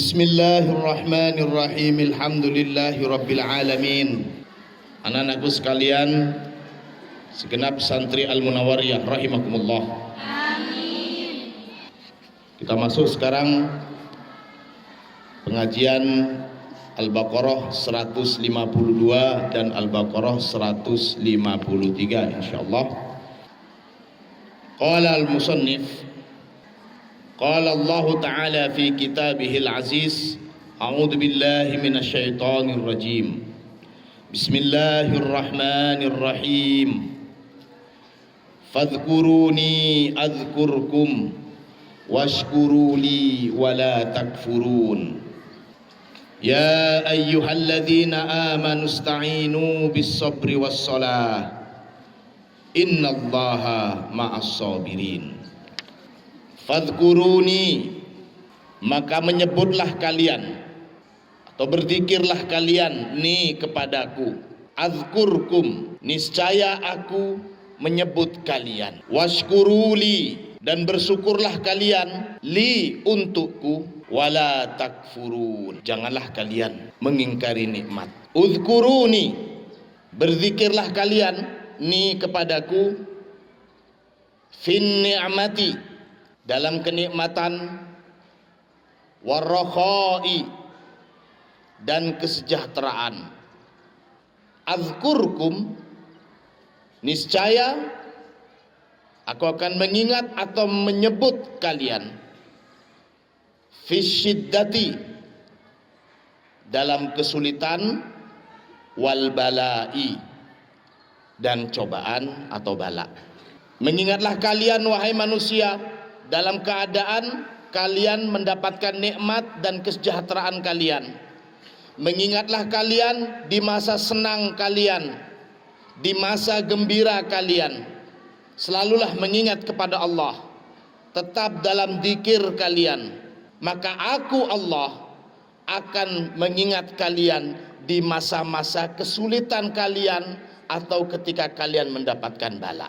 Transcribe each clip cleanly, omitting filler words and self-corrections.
Bismillahirrahmanirrahim. Alhamdulillahirabbil alamin. Anak-anakku sekalian, segenap santri Al-Munawwariyah rahimakumullah. Amin. Kita masuk sekarang pengajian Al-Baqarah 152 dan Al-Baqarah 153 insyaallah. Qala al-musannif Qala Allah Ta'ala fi kitabihil aziz, A'udzu billahi minasy syaithanir rajim. Bismillahirrahmanirrahim. Fadhkuruni adzkurkum washkuru li wala takfurun. Ya ayyuhalladzina amanu ista'inu bis-sabri was-shalah. Innallaha ma'as sabirin. Fadhkuruni, maka menyebutlah kalian atau berzikirlah kalian ni kepadaku. Adzkurkum, niscaya aku menyebut kalian. Washkuruli, dan bersyukurlah kalian li untukku. Wala takfurun, janganlah kalian mengingkari nikmat. Udzkuruni, berzikirlah kalian ni kepadaku. Fin ni'mati, dalam kenikmatan, warrakhai, dan kesejahteraan. Azkurkum, niscaya aku akan mengingat atau menyebut kalian. Fisyiddati, dalam kesulitan, wal balai, dan cobaan atau bala. Mengingatlah kalian wahai manusia dalam keadaan kalian mendapatkan nikmat dan kesejahteraan kalian. Mengingatlah kalian di masa senang kalian, di masa gembira kalian. Selalulah mengingat kepada Allah, tetap dalam zikir kalian. Maka aku Allah akan mengingat kalian di masa-masa kesulitan kalian atau ketika kalian mendapatkan bala.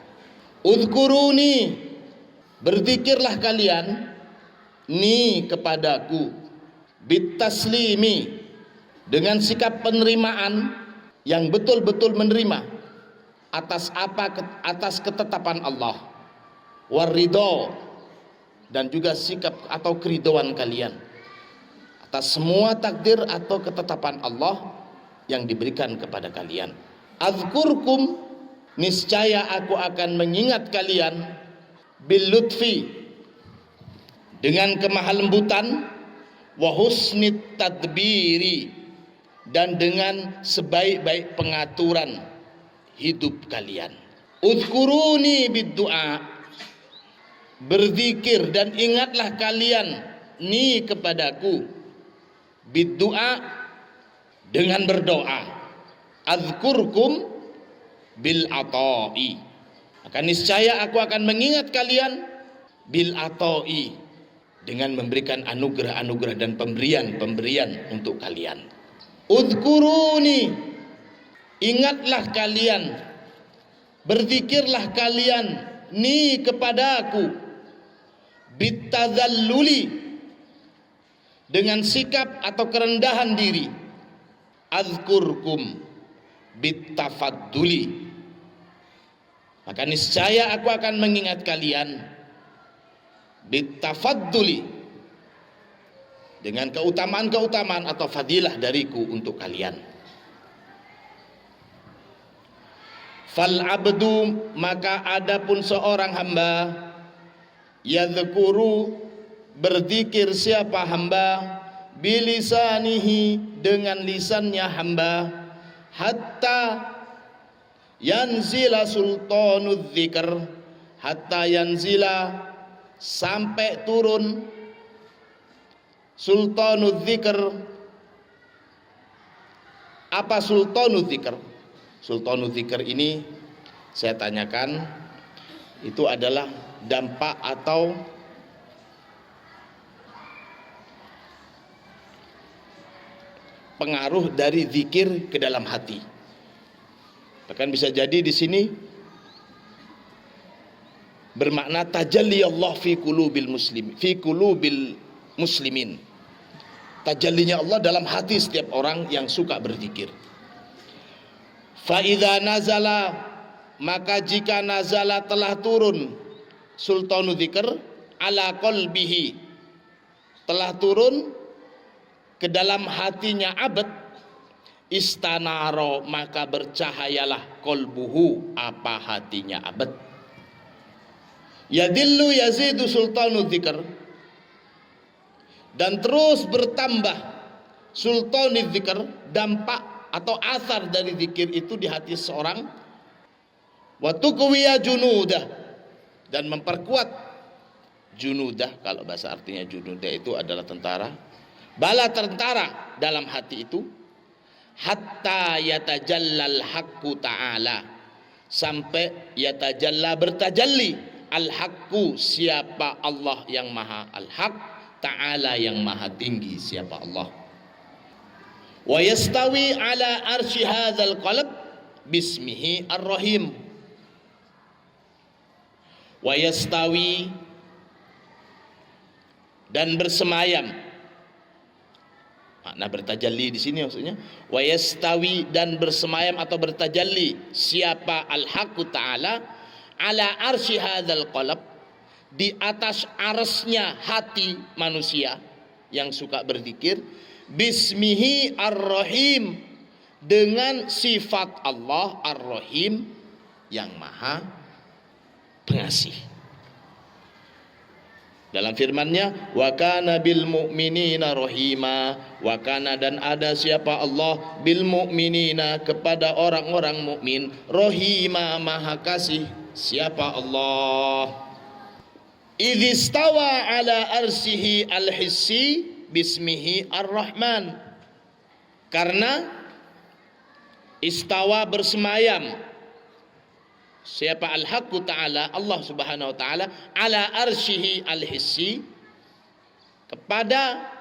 Udhkuruni, berzikirlah kalian ni kepadaku. Bitaslimi, dengan sikap penerimaan yang betul-betul menerima atas atas ketetapan Allah. Waridho, dan juga sikap atau keridhaan kalian atas semua takdir atau ketetapan Allah yang diberikan kepada kalian. Azkurkum, niscaya aku akan mengingat kalian. Bil lutfi, dengan kemahalembutan, wa husnit tadbiri, dan dengan sebaik-baik pengaturan hidup kalian. Udhkuruni bid-du'a, berzikir dan ingatlah kalian ni kepadaku. Bid-du'a, dengan berdoa. Azkurkum bil ata'i, maka niscaya aku akan mengingat kalian bil ata'i, dengan memberikan anugerah-anugerah dan pemberian-pemberian untuk kalian. Udhkuruni, ingatlah kalian, berzikirlah kalian ni kepadaku. Bitadzalluli, dengan sikap atau kerendahan diri. Azkurkum bittafadduli, maka niscaya aku akan mengingat kalian bittafadduli, dengan keutamaan-keutamaan atau fadilah dariku untuk kalian. Fal abdu, maka adapun seorang hamba, yadhkuru, berzikir siapa hamba, bilisanihi, dengan lisannya hamba, hatta yanzila sultanud dzikr, hatta yanzila, sampai turun, sultanud dzikr. Apa sultanud dzikr? Sultanud dzikr ini saya tanyakan, itu adalah dampak atau pengaruh dari zikir ke dalam hati. Bahkan bisa jadi di sini bermakna tajalli Allah fi qulubil muslimin. tajallinya Allah dalam hati setiap orang yang suka berzikir. Fa idza nazala, maka jika nazala telah turun sultanu dzikr ala qalbihi, telah turun ke dalam hatinya abad, istanaro, maka bercahayalah qalbuhu, apa hatinya abad. Yadillu yazidu sultanu dzikr, dan terus bertambah sultanu dzikr, dampak atau asar dari zikir itu di hati seorang. Wa tuqwiya junudah, dan memperkuat junudah. Kalau bahasa artinya junudah itu adalah tentara, bala tentara dalam hati itu. Hatta yatajallal haqqu ta'ala, sampai yatajalla, bertajalli, al haqqu, siapa Allah yang maha al haq, ta'ala yang maha tinggi, siapa Allah. Wa yastawi ala arsy hadzal qalb bismihi ar-rahim. Wa yastawi, dan bersemayam. Makna bertajalli di sini maksudnya, wa yastawi, dan bersemayam atau bertajalli siapa al-haqqu ta'ala ala arsy hadzal qalb, di atas arsnya hati manusia yang suka berzikir, bismihi ar-rahim, dengan sifat Allah ar-rahim, yang maha pengasih. Dalam firman-Nya, wa kana bil mu'minina rahima, wa kana, dan ada siapa Allah, bil mu'minina, kepada orang-orang mukmin, rahima, maha kasih, siapa Allah. Idhistawa ala arsihi al-hissi bismihi ar-rahman, karena istawa, bersemayam siapa al-haqqu ta'ala, Allah subhanahu wa ta'ala, ala arsyihi al-hissi, kepada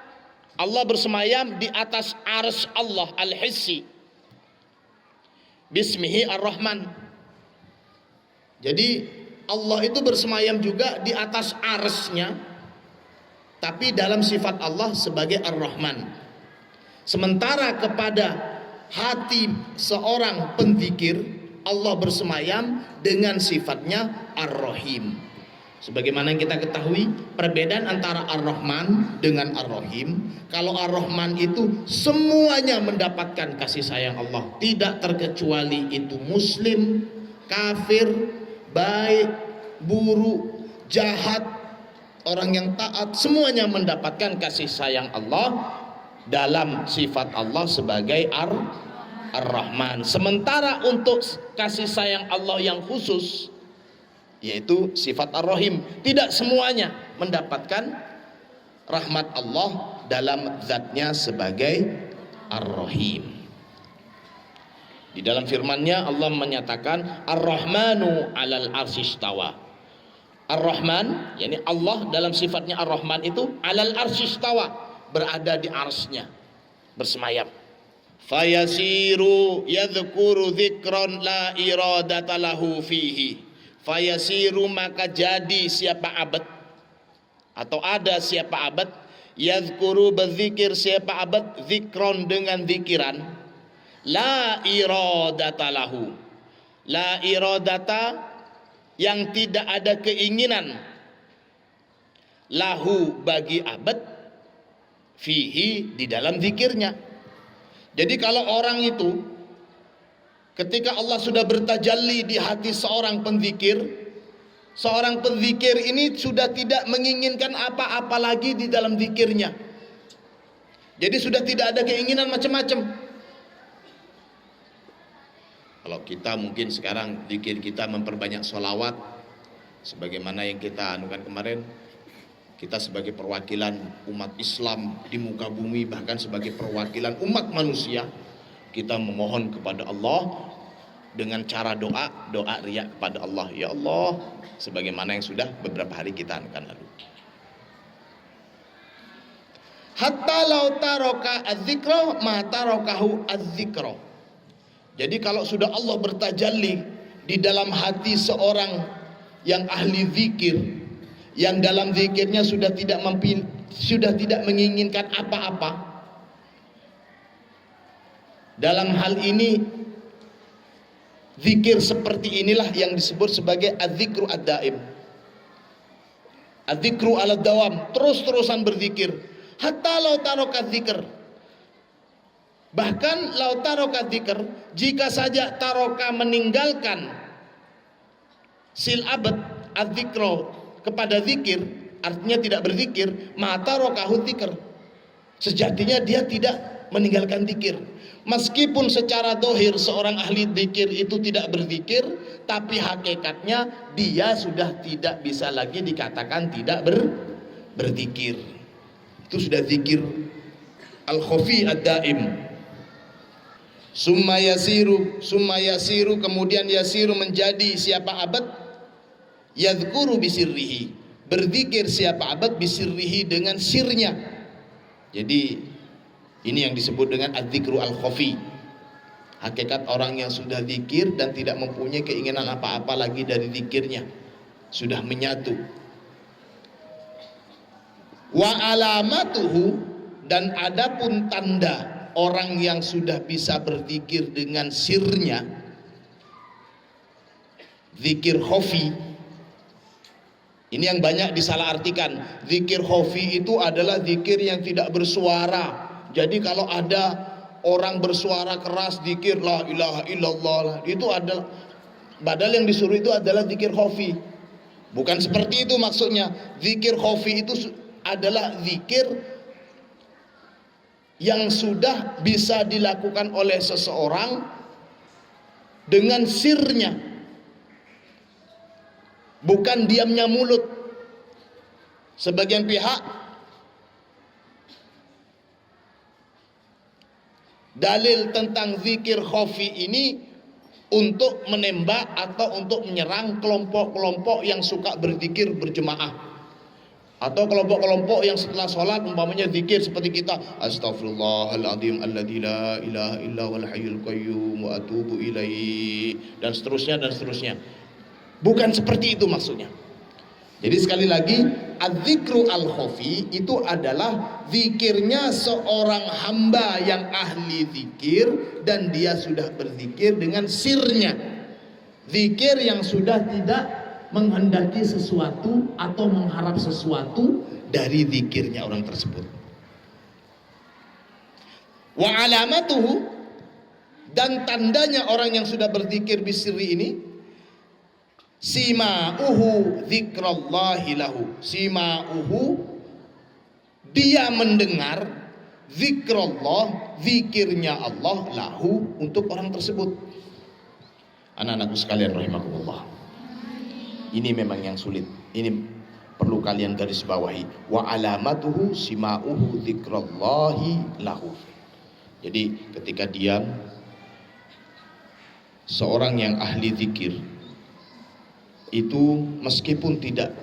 Allah bersemayam di atas arsy Allah al-hissi, bismihi ar-rahman. Jadi Allah itu bersemayam juga di atas arsy-Nya, tapi dalam sifat Allah sebagai ar-rahman. Sementara kepada hati seorang penzikir, Allah bersemayam dengan sifatnya ar-rahim. Sebagaimana yang kita ketahui, perbedaan antara ar-rahman dengan ar-rahim, kalau ar-rahman itu semuanya mendapatkan kasih sayang Allah, tidak terkecuali itu muslim, kafir, baik, buruk, jahat, orang yang taat, semuanya mendapatkan kasih sayang Allah dalam sifat Allah sebagai Ar-Rahman. Sementara untuk kasih sayang Allah yang khusus, yaitu sifat Ar-Rahim, tidak semuanya mendapatkan rahmat Allah dalam zatnya sebagai Ar-Rahim. Di dalam firman-Nya Allah menyatakan Ar-Rahmanu 'alal 'arsy istawa. Ar-Rahman, yakni Allah dalam sifatnya Ar-Rahman itu 'alal 'arsy istawa, berada di arsy-Nya, bersemayam. Fayasiru yadhkuru dzikran la iradata lahu fihi. Fayasiru, maka jadi siapa abad atau ada siapa abad, yadhkuru, berzikir siapa abad, dzikron, dengan zikiran, la iradata lahu, la iradata, yang tidak ada keinginan, lahu, bagi abad, fihi, di dalam zikirnya. Jadi kalau orang itu ketika Allah sudah bertajalli di hati seorang penzikir ini sudah tidak menginginkan apa-apa lagi di dalam zikirnya. Jadi sudah tidak ada keinginan macam-macam. Kalau kita mungkin sekarang zikir kita memperbanyak sholawat, sebagaimana yang kita anukan kemarin, kita sebagai perwakilan umat Islam di muka bumi, bahkan sebagai perwakilan umat manusia, kita memohon kepada Allah dengan cara doa riya kepada Allah. Ya Allah, sebagaimana yang sudah beberapa hari kita anukan lalu. Hatta law taraka az-zikra ma tarakahu az-zikra. Jadi kalau sudah Allah bertajalli di dalam hati seorang yang ahli zikir, yang dalam zikirnya sudah tidak menginginkan apa-apa, Dalam hal ini zikir seperti inilah yang disebut sebagai adzikru ad-daim. Adzikru ala dawam, terus-terusan berzikir. Hatta law taraka dzikr. Bahkan law taraka dzikr, jika saja taroka meninggalkan silabet adzikro kepada zikir, artinya tidak berzikir, mata rokahu dzikr. Sejatinya dia tidak meninggalkan zikir. Meskipun secara dohir seorang ahli zikir itu tidak berzikir, tapi hakikatnya dia sudah tidak bisa lagi dikatakan tidak berzikir. Itu sudah zikir al-khafi ad-daim. Summa yasiru, kemudian yasiru menjadi siapa abad? Yadhkuru bisirrihi, berzikir siapa abad bisirrihi dengan sirnya. Jadi ini yang disebut dengan adzikru al-khafi. Hakikat orang yang sudah zikir dan tidak mempunyai keinginan apa-apa lagi dari zikirnya, sudah menyatu. Wa alamatuhu, dan adapun tanda orang yang sudah bisa berzikir dengan sirnya, zikir khafi. Ini yang banyak disalahartikan. Zikir khafi itu adalah zikir yang tidak bersuara. Jadi kalau ada orang bersuara keras zikir la ilaha illallah, itu adalah, padahal yang disuruh itu adalah zikir khafi. Bukan seperti itu maksudnya. Zikir khafi itu adalah zikir yang sudah bisa dilakukan oleh seseorang dengan sirnya, bukan diamnya mulut. Sebagian pihak dalil tentang zikir khafi ini untuk menembak atau untuk menyerang kelompok-kelompok yang suka berzikir berjemaah, atau kelompok-kelompok yang setelah sholat umpamanya zikir seperti kita, astaghfirullahaladzim alladzi la ilaha illa huwal hayyul qayyum wa atubu ilaihi, dan seterusnya dan seterusnya. Bukan seperti itu maksudnya. Jadi sekali lagi, adzikru al-khafi itu adalah zikirnya seorang hamba yang ahli zikir dan dia sudah berzikir dengan sirnya. Zikir yang sudah tidak menghendaki sesuatu atau mengharap sesuatu dari zikirnya orang tersebut. Wa alamatuhu, dan tandanya orang yang sudah berzikir bisri ini, sima'uhu dzikrallahi lahu. Sima'uhu, dia mendengar zikrullah, zikirnya Allah, lahu, untuk orang tersebut. Anak-anakku sekalian rahimakumullah, ini memang yang sulit. Ini perlu kalian garis bawahi. Wa alamatuhu sima'uhu dzikrallahi lahu. Jadi ketika diam, seorang yang ahli zikir itu meskipun tidak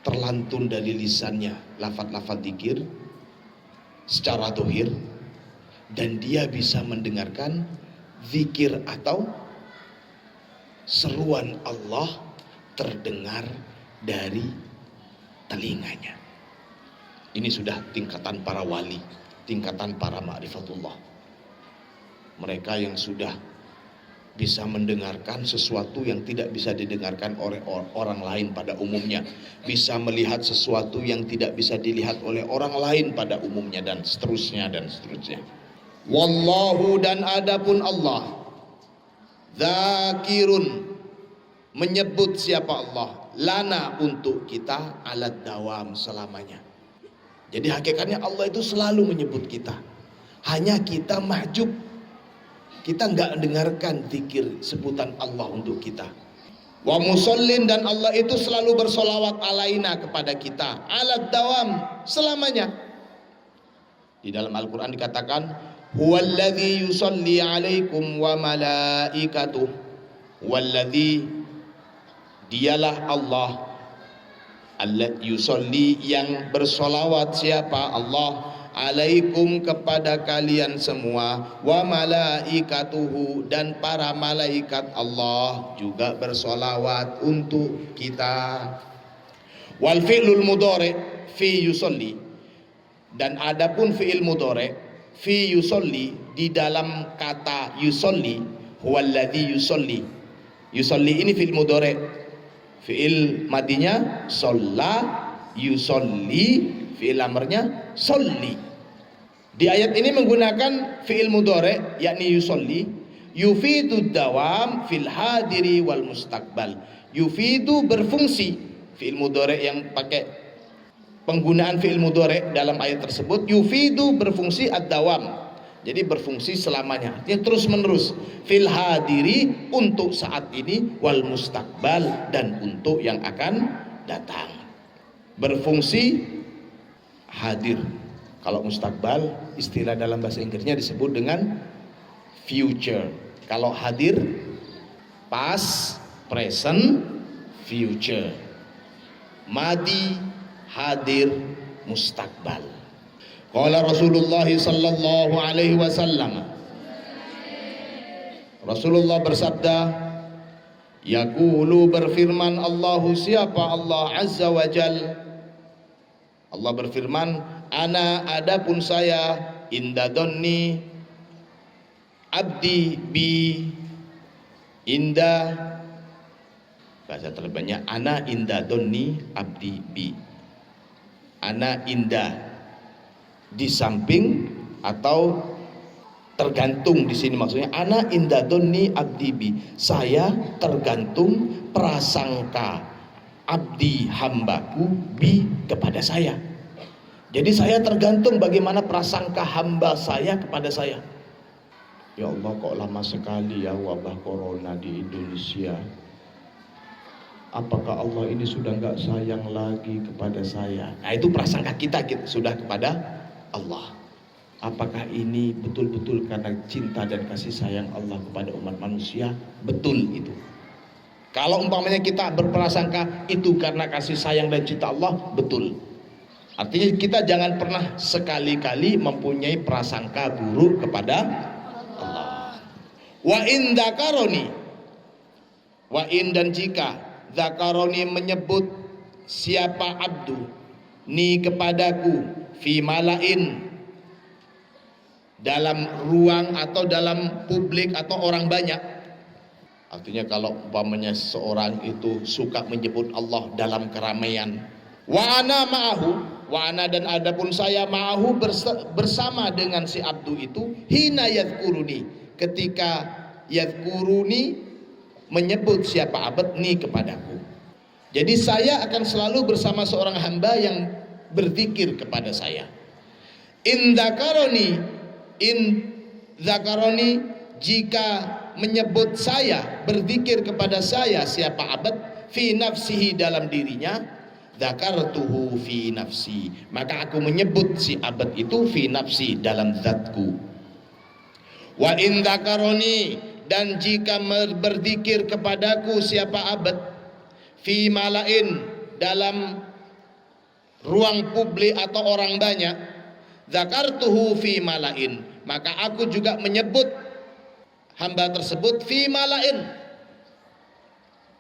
terlantun dari lisannya lafaz-lafaz zikir secara dohir, dan dia bisa mendengarkan zikir atau seruan Allah terdengar dari telinganya. Ini sudah tingkatan para wali, tingkatan para ma'rifatullah. Mereka yang sudah bisa mendengarkan sesuatu yang tidak bisa didengarkan oleh orang lain pada umumnya, bisa melihat sesuatu yang tidak bisa dilihat oleh orang lain pada umumnya, dan seterusnya dan seterusnya. Wallahu, dan adapun Allah, dzakirun, menyebut siapa Allah, lana, untuk kita, alat dawam, selamanya. Jadi hakikatnya Allah itu selalu menyebut kita, hanya kita mahjub, kita enggak dengarkan zikir sebutan Allah untuk kita. Wa musallin, dan Allah itu selalu bersolawat alaina, kepada kita, alat dawam, selamanya. Di dalam Al-Quran dikatakan, huwallazi yusalli alaikum wa malaikatuh. Wallazi, dialah Allah, yusalli, yang bersolawat, siapa? Allah, alaikum, kepada kalian semua, wa malaikatuhu, dan para malaikat Allah juga bersolawat untuk kita. Wal fi'lul mudhari fi yusalli, dan adapun fi'il mudhari fi yusolli, di dalam kata yusolli, huwallazi yusolli. Yusolli ini fi'il mudhari', fi'il madinya sholla, yusolli fi'il amrnya solli. Di ayat ini menggunakan fi'il mudhari' yakni yusolli, yufidu dawam fil hadiri wal mustaqbal. Yufidu berfungsi, fi'il mudhari' yang pakai penggunaan fi'il mudhari' dalam ayat tersebut, yufidu berfungsi ad-dawam, jadi berfungsi selamanya, artinya terus menerus, fil hadiri untuk saat ini, wal mustaqbal dan untuk yang akan datang. Berfungsi hadir. Kalau mustaqbal istilah dalam bahasa Inggrisnya disebut dengan future. Kalau hadir past, present, future. Madi, hadir, mustaqbal. Qala Rasulullah sallallahu alaihi wasallam, Rasulullah bersabda, yaqulu berfirman Allahu, siapa Allah azza wa jal, Allah berfirman, ana adapun saya, inda dhanni abdi bi, inda, bahasa terbanyak ana inda dhanni abdi bi. Ana inda di samping atau tergantung, di sini maksudnya ana inda dhanni abdi bi, saya tergantung prasangka abdi hambaku bi kepada saya. Jadi saya tergantung bagaimana prasangka hamba saya kepada saya. Ya Allah, kok lama sekali ya wabah corona di Indonesia. Apakah Allah ini sudah nggak sayang lagi kepada saya? Nah, itu prasangka kita sudah kepada Allah. Apakah ini betul-betul karena cinta dan kasih sayang Allah kepada umat manusia? Betul itu. Kalau umpamanya kita berprasangka itu karena kasih sayang dan cinta Allah, betul. Artinya kita jangan pernah sekali-kali mempunyai prasangka buruk kepada Allah. Wa in dzakaroni, wa in dan jika dzakaroni menyebut siapa abdu ni kepadaku fi malain, dalam ruang atau dalam publik atau orang banyak. Artinya kalau umpamanya seorang itu suka menyebut Allah dalam keramaian, wa ana ma'ahu, wa ana dan adapun saya ma'ahu bersama dengan si abdu itu, hina yadhkuruni, ketika yadhkuruni menyebut siapa abad ni kepadaku. Jadi saya akan selalu bersama seorang hamba yang berzikir kepada saya. In dzakaroni, jika menyebut saya, berzikir kepada saya siapa abad, fi nafsihi dalam dirinya, dzakartuhu fi nafsi, maka aku menyebut si abad itu fi nafsi dalam zatku. Wa in dzakaroni, dan jika berzikir kepadaku siapa abad, fi malain dalam ruang publik atau orang banyak, dzakartuhu fi malain, maka aku juga menyebut hamba tersebut fi malain,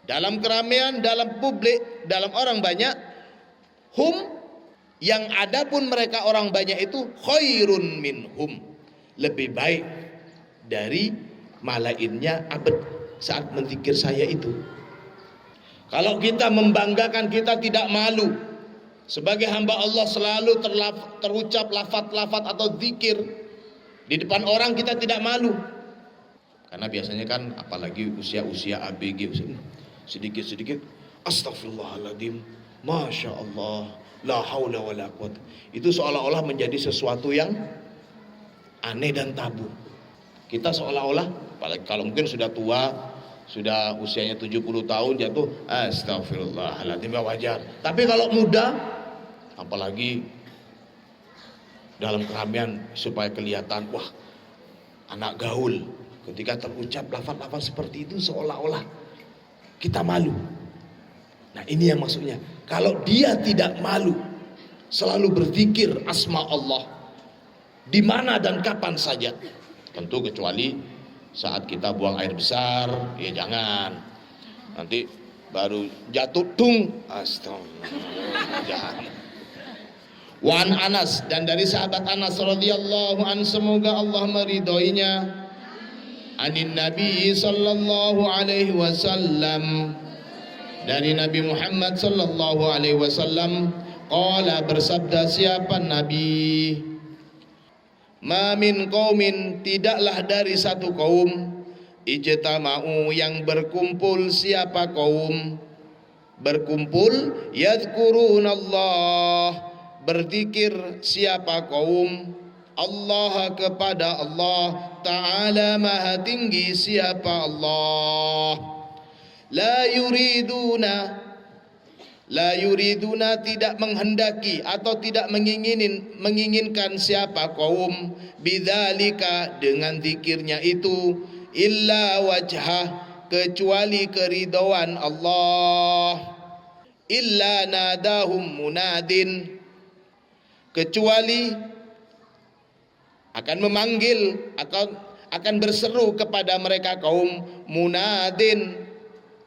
dalam keramaian, dalam publik, dalam orang banyak, hum, yang adapun mereka orang banyak itu, khairun minhum, lebih baik dari malainnya abad saat menzikir saya itu. Kalau kita membanggakan, kita tidak malu sebagai hamba Allah selalu terucap lafaz-lafaz atau zikir di depan orang, kita tidak malu. Karena biasanya kan apalagi usia-usia ABG, sedikit-sedikit astagfirullahaladzim, masya Allah, la haula wala quwwata, itu seolah-olah menjadi sesuatu yang aneh dan tabu. Kita seolah-olah, apalagi kalau mungkin sudah tua, sudah usianya 70 tahun jatuh astagfirullahaladzim, wajar. Tapi kalau muda, apalagi dalam keramaian supaya kelihatan, wah anak gaul, ketika terucap lafaz-lafaz seperti itu seolah-olah kita malu. Nah ini yang maksudnya, kalau dia tidak malu selalu berzikir asma Allah di mana dan kapan saja, tentu kecuali saat kita buang air besar, ya jangan. Nanti baru jatuh tung, astagfirullah, jangan. Wa an Anas, dan dari sahabat Anas radhiyallahu an, semoga Allah meridhoinya, anin Nabi sallallahu alaihi wasallam, dari Nabi Muhammad sallallahu alaihi wasallam, qala, bersabda siapa Nabi, ma min qaumin, tidaklah dari satu kaum, ijtama'u, yang berkumpul, siapa kaum berkumpul, yadhkurunallah, berzikir, siapa kaum, Allah, kepada Allah Ta'ala maha tinggi, siapa Allah, la yuriduna, tidak menghendaki atau tidak menginginkan siapa kaum, bidzalika, dengan zikirnya itu, illa wajhah, kecuali keridhaan Allah, illa nadahum munadin, kecuali akan memanggil, akan berseru kepada mereka kaum, munadin,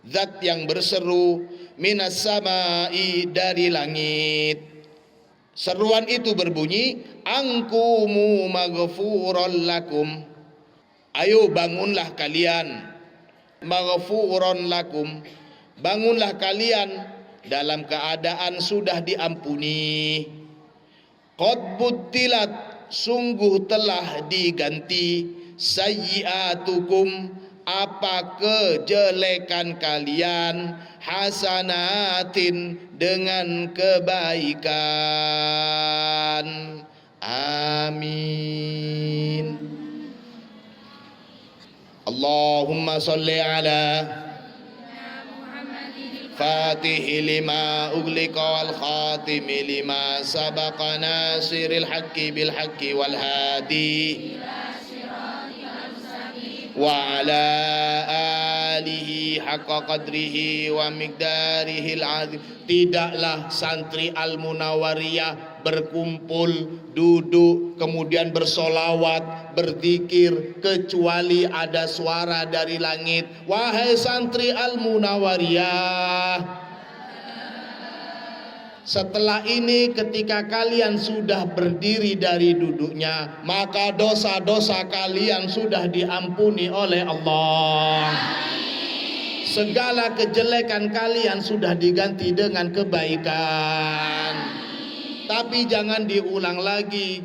zat yang berseru, minas samai, dari langit. Seruan itu berbunyi, angkumu maghfuran lakum, ayo bangunlah kalian, maghfuran lakum, bangunlah kalian dalam keadaan sudah diampuni, qad buttilat, sungguh telah diganti, sayyi'atukum, apa kejelekan kalian, hasanatin, dengan kebaikan. Amin. Allahumma salli ala Fatih lima ughliqa wal khatim lima sabaqa nasiril haqqi bil haqqi wal hadi wa ala alihi haqqa qadrihi wa miqdarihil azim. Tidaklah santri Al-Munawwariyah berkumpul, duduk, kemudian bersolawat, berzikir, kecuali ada suara dari langit. Wahai santri Al-Munawwariyah, setelah ini ketika kalian sudah berdiri dari duduknya, maka dosa-dosa kalian sudah diampuni oleh Allah. Segala kejelekan kalian sudah diganti dengan kebaikan. Tapi jangan diulang lagi.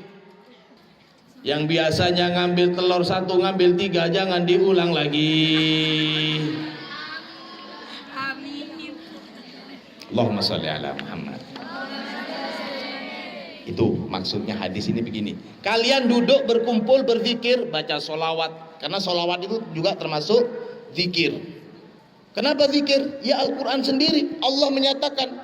Yang biasanya ngambil telur satu, ngambil tiga, jangan diulang lagi. Allahumma sholli ala Muhammad. Itu maksudnya hadis ini begini. Kalian duduk berkumpul berzikir, baca solawat. Karena solawat itu juga termasuk zikir. Kenapa zikir? Ya Al-Quran sendiri Allah menyatakan.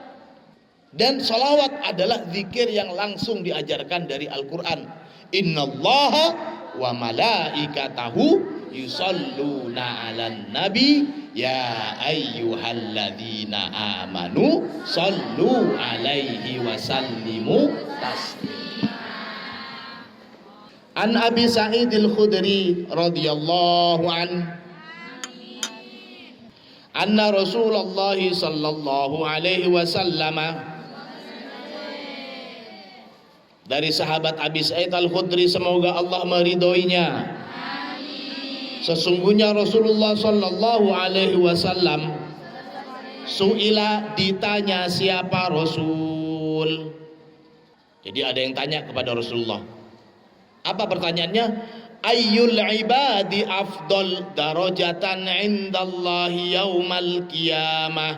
Dan solawat adalah zikir yang langsung diajarkan dari Al-Quran. Innallaha wa malaikatahu yusalluna 'alan nabi ya ayyuhalladzina amanu sallu 'alaihi wa sallimu taslima. An Abi Sa'id al-Khudri radhiyallahu anhu, anna Rasulullah sallallahu alaihi wasallam, dari sahabat Abi Sa'id al-Khudri, semoga Allah meridhoinya, sesungguhnya Rasulullah sallallahu alaihi wasallam, suila, ditanya siapa Rasul. Jadi ada yang tanya kepada Rasulullah. Apa pertanyaannya? Ayyul ibadi afdal darajatan indallahi yaumal qiyamah.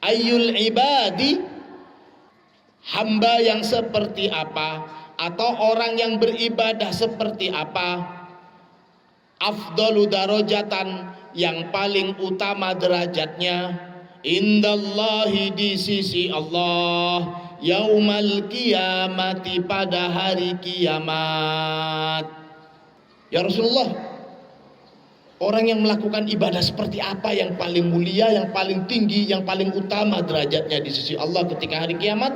Ayyul ibadi, hamba yang seperti apa, atau orang yang beribadah seperti apa, afdalu darajatan, yang paling utama derajatnya, indallahi, di sisi Allah, yaumal qiyamati, pada hari kiamat. Ya Rasulullah, orang yang melakukan ibadah seperti apa yang paling mulia, yang paling tinggi, yang paling utama derajatnya di sisi Allah ketika hari kiamat?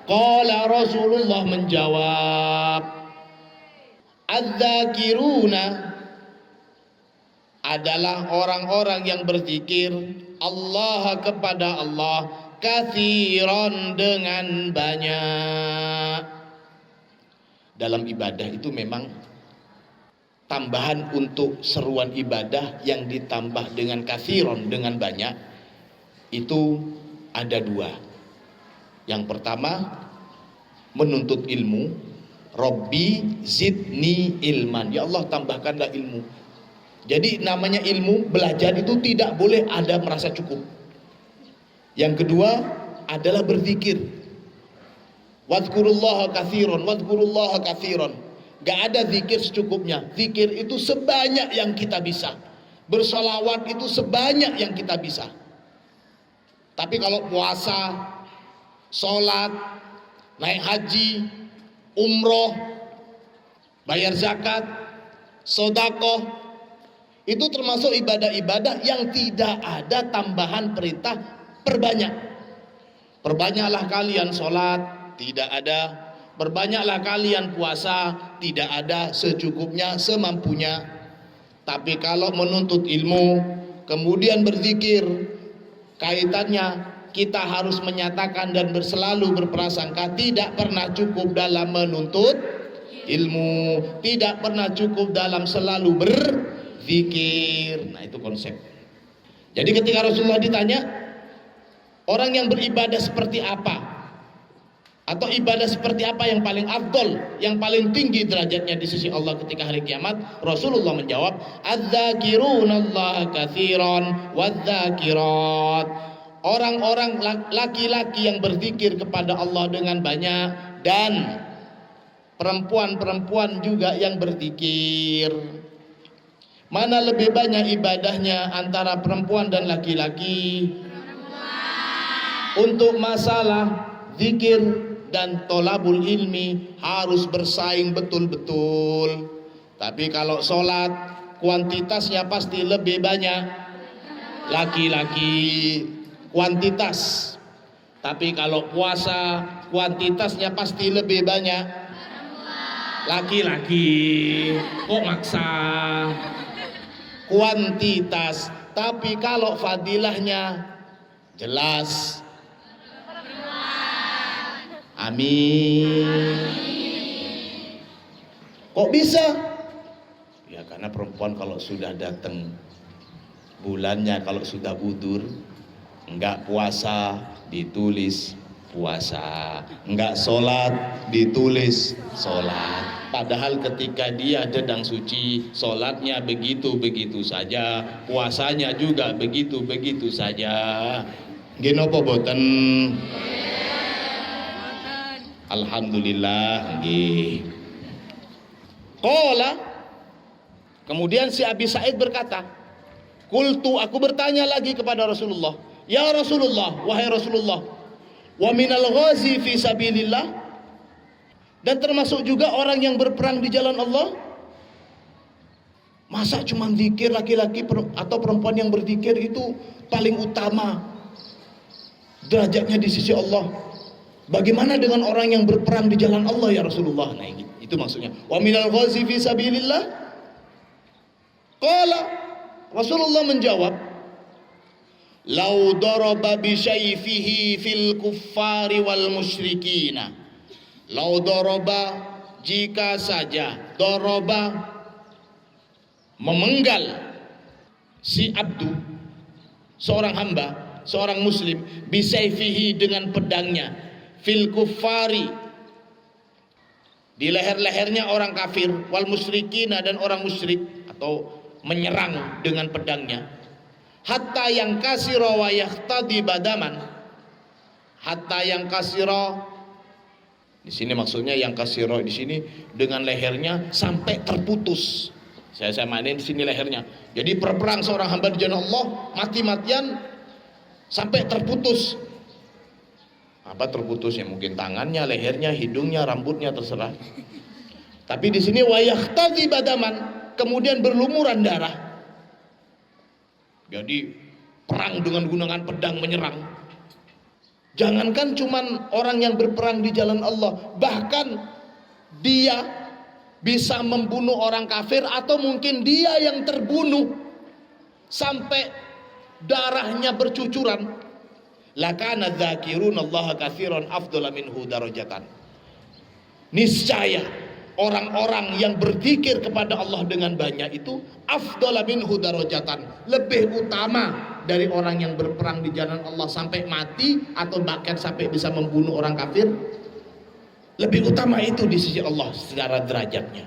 Qala, Rasulullah menjawab, adz-dzakiruna, adalah orang-orang yang berzikir Allah, kepada Allah kathiron dengan banyak. Dalam ibadah itu memang tambahan untuk seruan ibadah yang ditambah dengan kathiron, dengan banyak, itu ada dua. Yang pertama, menuntut ilmu. Rabbi zidni ilman, ya Allah tambahkanlah ilmu. Jadi namanya ilmu, belajar itu tidak boleh ada merasa cukup. Yang kedua adalah berzikir. Wadhkurullaha katsiran, wadhkurullaha katsiran. Gak ada zikir secukupnya. Zikir itu sebanyak yang kita bisa. Bersolawat itu sebanyak yang kita bisa. Tapi kalau puasa, sholat, naik haji, umroh, bayar zakat, sedekah, itu termasuk ibadah-ibadah yang tidak ada tambahan perintah perbanyak. Perbanyaklah kalian sholat, tidak ada. Perbanyaklah kalian puasa, tidak ada, secukupnya, semampunya. Tapi kalau menuntut ilmu, kemudian berzikir, kaitannya kita harus menyatakan dan selalu berprasangka tidak pernah cukup dalam menuntut ilmu, tidak pernah cukup dalam selalu berzikir. Nah, itu konsep. Jadi ketika Rasulullah ditanya, orang yang beribadah seperti apa, atau ibadah seperti apa yang paling afdol, yang paling tinggi derajatnya di sisi Allah ketika hari kiamat, Rasulullah menjawab, adz-dzakirunallaha katsiran wadz-dzakirat. Orang-orang laki-laki yang berzikir kepada Allah dengan banyak, dan perempuan-perempuan juga yang berzikir. Mana lebih banyak ibadahnya antara perempuan dan laki-laki? Untuk masalah zikir dan tolabul ilmi harus bersaing betul-betul. Tapi kalau sholat, kuantitasnya pasti lebih banyak laki-laki, kuantitas. Tapi kalau puasa, kuantitasnya pasti lebih banyak laki-laki. Kok maksa? Kuantitas. Tapi kalau fadilahnya jelas. Amin. Kok bisa? Ya karena perempuan kalau sudah datang bulannya, kalau sudah budur, enggak puasa ditulis puasa, enggak sholat ditulis sholat. Padahal ketika dia sedang suci, sholatnya begitu-begitu saja, puasanya juga begitu-begitu saja. Ginopo boten? Alhamdulillah nggih. Qala, kemudian si Abi Sa'id berkata, qultu, aku bertanya lagi kepada Rasulullah, ya Rasulullah, wahai Rasulullah, wa minal ghazi fi sabilillah, dan termasuk juga orang yang berperang di jalan Allah. Masa cuma zikir laki-laki atau perempuan yang berzikir itu paling utama derajatnya di sisi Allah? Bagaimana dengan orang yang berperang di jalan Allah ya Rasulullah? Nah, itu maksudnya. Wa minal ghazi fi sabilillah. Qala, Rasulullah menjawab, lau daraba bi syaifihi fil kuffari wal musyrikina. Lau daraba, jika saja, daraba memenggal si abdu, seorang hamba, seorang muslim, bi syaifihi dengan pedangnya, fil kuffari, di leher-lehernya orang kafir, wal musyrikina, dan orang musyrik, atau menyerang dengan pedangnya, hatta yang kasiro wa yahtadi badaman. Hatta yang kasiro, di sini maksudnya yang kasiro di sini dengan lehernya sampai terputus. Saya maknain di sini lehernya. Jadi berperang seorang hamba di jalan Allah, mati-matian sampai terputus. Apa terputusnya? Mungkin tangannya, lehernya, hidungnya, rambutnya, terserah. Tapi di sini wa yahtadi badaman, kemudian berlumuran darah. Jadi perang dengan gunakan pedang menyerang. Jangankan cuman orang yang berperang di jalan Allah, bahkan dia bisa membunuh orang kafir, atau mungkin dia yang terbunuh sampai darahnya bercucuran. lakana dzakirunallaha katsiran afdhala minhu darajatan. Niscaya orang-orang yang berzikir kepada Allah dengan banyak itu afdhala minhu darajatan, lebih utama dari orang yang berperang di jalan Allah sampai mati atau bahkan sampai bisa membunuh orang kafir. Lebih utama itu di sisi Allah secara derajatnya.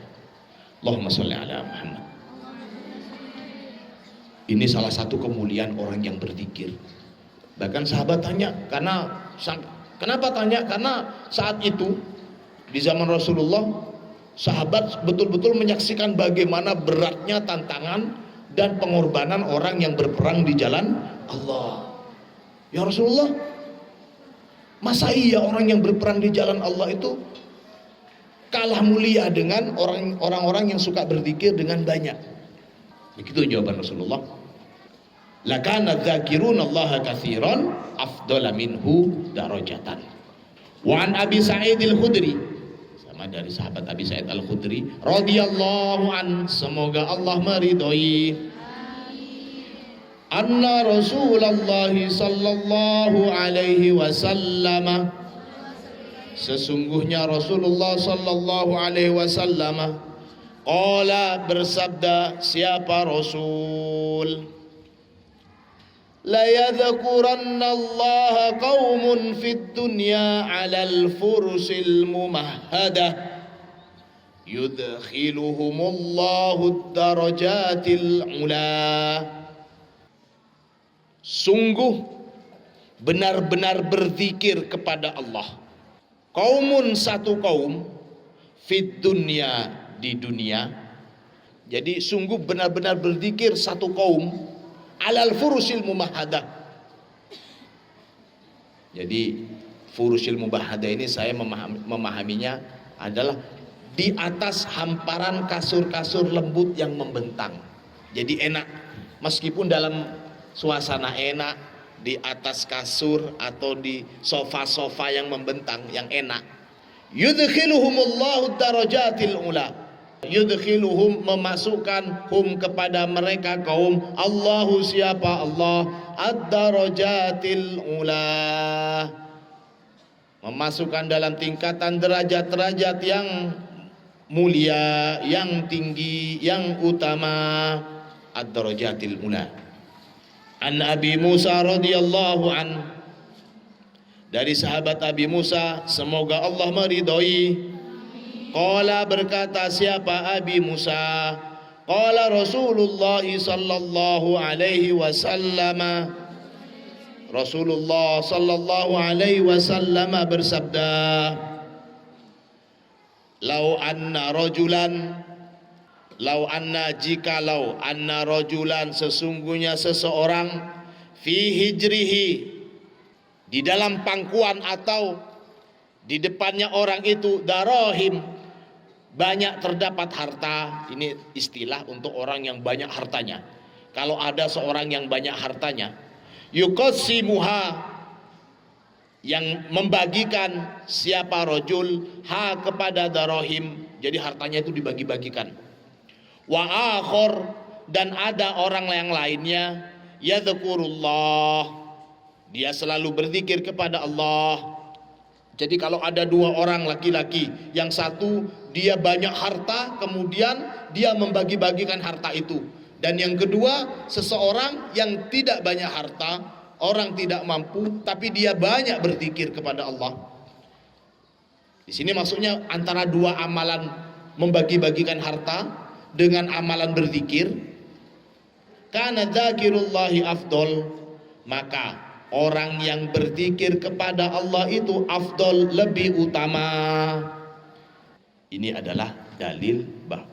Allahumma sholli ala Muhammad. Ini salah satu kemuliaan orang yang berzikir. Bahkan sahabat tanya, kenapa tanya? Karena saat itu di zaman Rasulullah, sahabat betul-betul menyaksikan bagaimana beratnya tantangan dan pengorbanan orang yang berperang di jalan Allah. Ya Rasulullah, masa iya orang yang berperang di jalan Allah itu kalah mulia dengan orang-orang yang suka berzikir dengan banyak? Begitu jawaban Rasulullah. Lakana dzakirunallaha katsiran afdhala minhu darajatan. Wa an Abi Sa'id al-Khudri, sama dari sahabat Abi Sa'id al-Khudri radhiyallahu an, semoga Allah meridhoi, anna Rasulullah sallallahu alaihi wasallam, sesungguhnya Rasulullah sallallahu alaihi wasallam qala, bersabda, siapa Rasul, la yadhkuranna Allah qaumun fid dunya 'alal furusil mumahhadah yudkhiluhumullahu darajatil ula. Sungguh benar-benar berzikir kepada Allah qaumun, satu kaum, fid dunya, di dunia. Jadi sungguh benar-benar berzikir satu kaum, alal furusil mumahhadah. Jadi furusil mumahhadah ini saya memahaminya adalah di atas hamparan kasur-kasur lembut yang membentang. Jadi enak, meskipun dalam suasana enak, di atas kasur atau di sofa-sofa yang membentang yang enak. Yudkhiluhumullahu darajatil ula, yudkhiluhum, memasukkan, hum, kepada mereka kaum, Allahu, siapa Allah, ad-darajatil ula, memasukkan dalam tingkatan derajat-derajat yang mulia, yang tinggi, yang utama, ad-darajatil ula. An Abi Musa radhiyallahu an, dari sahabat Abi Musa, semoga Allah meridhoi, qala, berkata siapa Abi Musa, qala Rasulullah sallallahu alaihi wasallam, Rasulullah sallallahu alaihi wasallam bersabda, lau anna rajulan, lau anna, jikalau, anna rajulan, sesungguhnya seseorang, fi hijrihi, di dalam pangkuan atau di depannya orang itu, darahim, banyak terdapat harta. Ini istilah untuk orang yang banyak hartanya. Kalau ada seorang yang banyak hartanya, yuqassimuha, yang membagikan, siapa rajul, ha, kepada darahim, jadi hartanya itu dibagi-bagikan. Wa akhor, dan ada orang yang lainnya, yadhkurullah, dia selalu berzikir kepada Allah. Jadi kalau ada dua orang laki-laki, yang satu dia banyak harta, kemudian dia membagi-bagikan harta itu, dan yang kedua seseorang yang tidak banyak harta, orang tidak mampu, tapi dia banyak berzikir kepada Allah. Di sini maksudnya antara dua amalan, membagi-bagikan harta dengan amalan berzikir, kana dzakirullahi afdol, maka orang yang berzikir kepada Allah itu afdol, lebih utama. Ini adalah dalil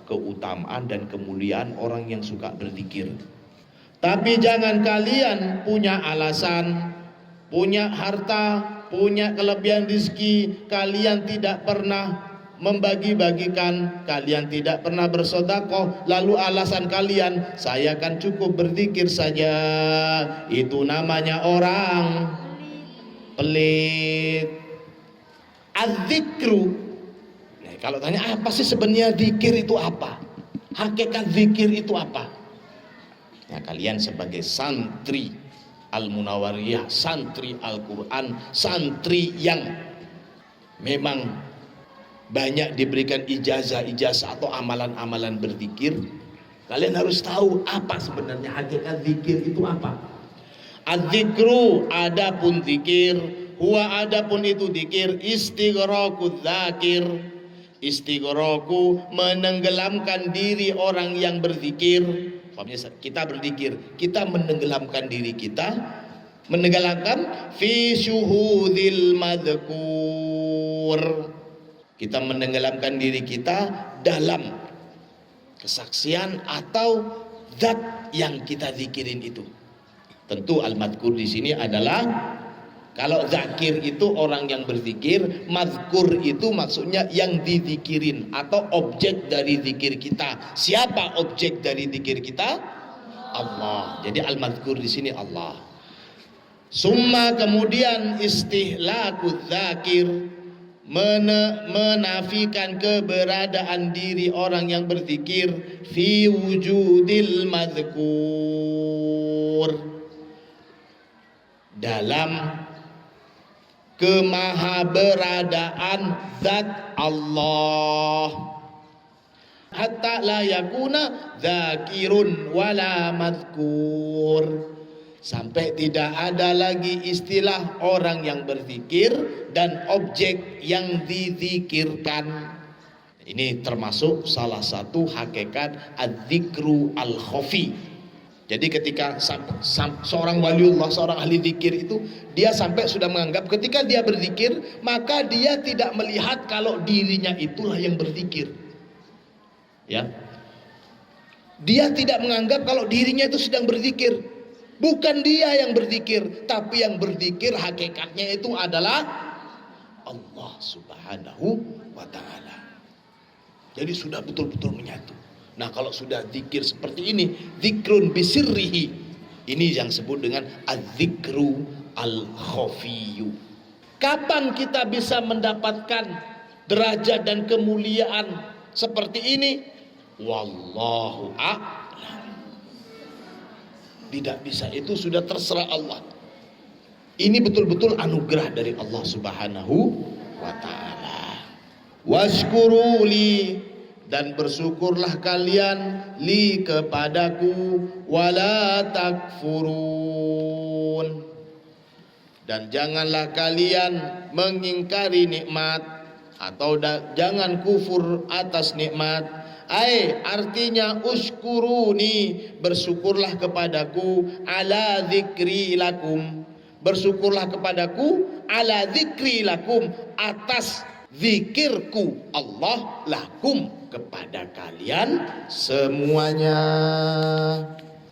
keutamaan dan kemuliaan orang yang suka berzikir. Tapi jangan kalian punya alasan, punya harta, punya kelebihan rezeki, kalian tidak pernah membagi-bagikan, kalian tidak pernah bersedekah, lalu alasan kalian, saya kan cukup berzikir saja. Itu namanya orang pelit. Az-zikru, nah, kalau tanya apa sih sebenarnya zikir itu apa, hakikat zikir itu apa, nah, kalian sebagai santri Al-Munawwariyah, santri Al-Quran, santri yang memang banyak diberikan ijazah atau amalan-amalan berzikir. Kalian harus tahu apa sebenarnya hakikat zikir itu apa. Az-zikru, adapun zikir, huwa adapun itu zikir, istighraqu dzakir, istighraqu menenggelamkan diri orang yang berzikir. Kita berzikir, kita menenggelamkan diri kita, menenggelamkan fi syuhudil madhkur, kita menenggelamkan diri kita dalam kesaksian atau zat yang kita zikirin itu. Tentu al-madhkur di sini adalah, kalau zakir itu orang yang berzikir, madhkur itu maksudnya yang dizikirin atau objek dari zikir kita. Siapa objek dari zikir kita? Allah. Jadi al-madhkur di sini Allah. Summa kemudian istihlakut zakir, menafikan keberadaan diri orang yang berzikir fi wujudil madhkur, dalam kemahaberadaan zat Allah, hatta la yakuna dzakirun wala madhkur, sampai tidak ada lagi istilah orang yang berzikir dan objek yang dizikirkan. Ini termasuk salah satu hakikat adzikru al-khafi. Jadi ketika seorang waliullah, seorang ahli zikir itu, dia sampai sudah menganggap ketika dia berzikir, maka dia tidak melihat kalau dirinya itulah yang berzikir. Ya. Dia tidak menganggap kalau dirinya itu sedang berzikir. Bukan dia yang berzikir, tapi yang berzikir hakikatnya itu adalah Allah Subhanahu wa ta'ala. Jadi sudah betul-betul menyatu. Nah, kalau sudah zikir seperti ini, zikrun bisirrihi, ini yang disebut dengan az-zikru al-khafiyu. Kapan kita bisa mendapatkan derajat dan kemuliaan seperti ini? Wallahu a'lam. Tidak bisa, itu sudah terserah Allah. Ini betul-betul anugerah dari Allah Subhanahu wa ta'ala. Washkuruli, dan bersyukurlah kalian li kepadaku, wala takfurun, dan janganlah kalian mengingkari nikmat atau jangan kufur atas nikmat. Artinya uskuruni, bersyukurlah kepadaku, ala dzikri lakum, bersyukurlah kepadaku, ala dzikri lakum, atas zikirku Allah lakum, kepada kalian semuanya.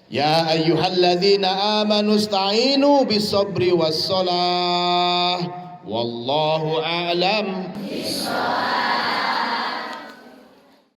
Ya ayyuhalladzina amanu ista'inu bis-sabri was-salah, wallahu a'lam.